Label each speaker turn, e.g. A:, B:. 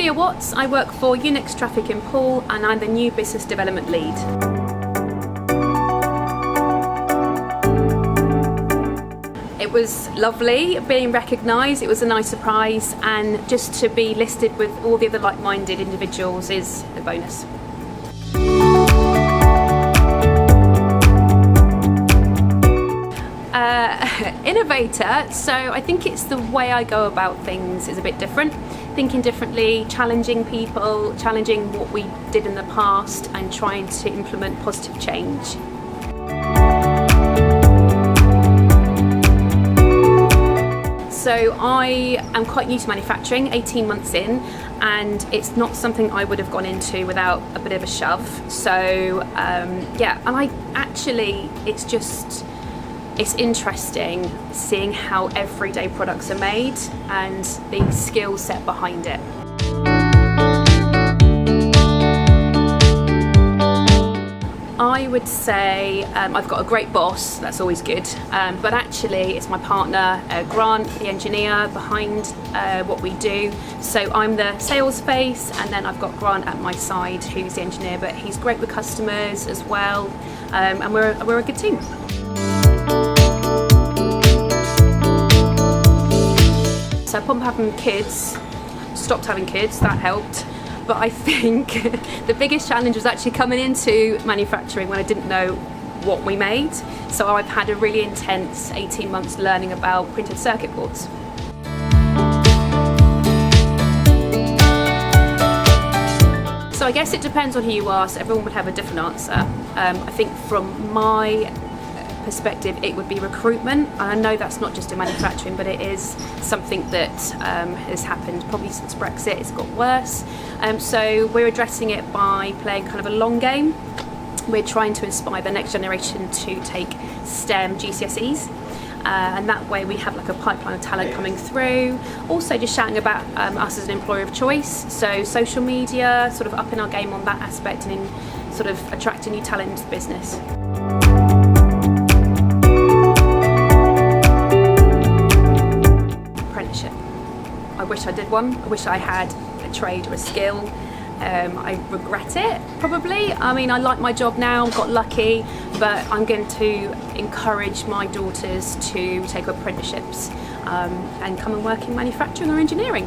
A: Thea Watts, I work for Unix Traffic in Poole and I'm the new business development lead. It was lovely being recognised, it was a nice surprise, and just to be listed with all the other like-minded individuals is a bonus. Innovator, so I think it's the way I go about things is a bit different. Thinking differently, challenging people, challenging what we did in the past and trying to implement positive change. So I am quite new to manufacturing, 18 months in, and it's not something I would have gone into without a bit of a shove. So yeah, and I actually, it's interesting seeing how everyday products are made and the skill set behind it. I would say I've got a great boss, that's always good, but actually it's my partner, Grant, the engineer behind what we do. So I'm the sales face, and then I've got Grant at my side who's the engineer, but he's great with customers as well, and we're a good team. So upon having kids, stopped having kids, that helped. But I think the biggest challenge was actually coming into manufacturing when I didn't know what we made. So I've had a really intense 18 months learning about printed circuit boards. So I guess it depends on who you ask. Everyone would have a different answer. I think from my perspective it would be recruitment, and I know that's not just in manufacturing, but it is something that has happened probably since Brexit. It's got worse, so we're addressing it by playing kind of a long game. We're trying to inspire the next generation to take STEM GCSEs, and that way we have like a pipeline of talent coming through. Also just shouting about us as an employer of choice, so social media, sort of upping our game on that aspect and in sort of attracting new talent into the business. I wish I did one. I wish I had a trade or a skill. I regret it, probably. I mean, I like my job now, got lucky, but I'm going to encourage my daughters to take apprenticeships and come and work in manufacturing or engineering.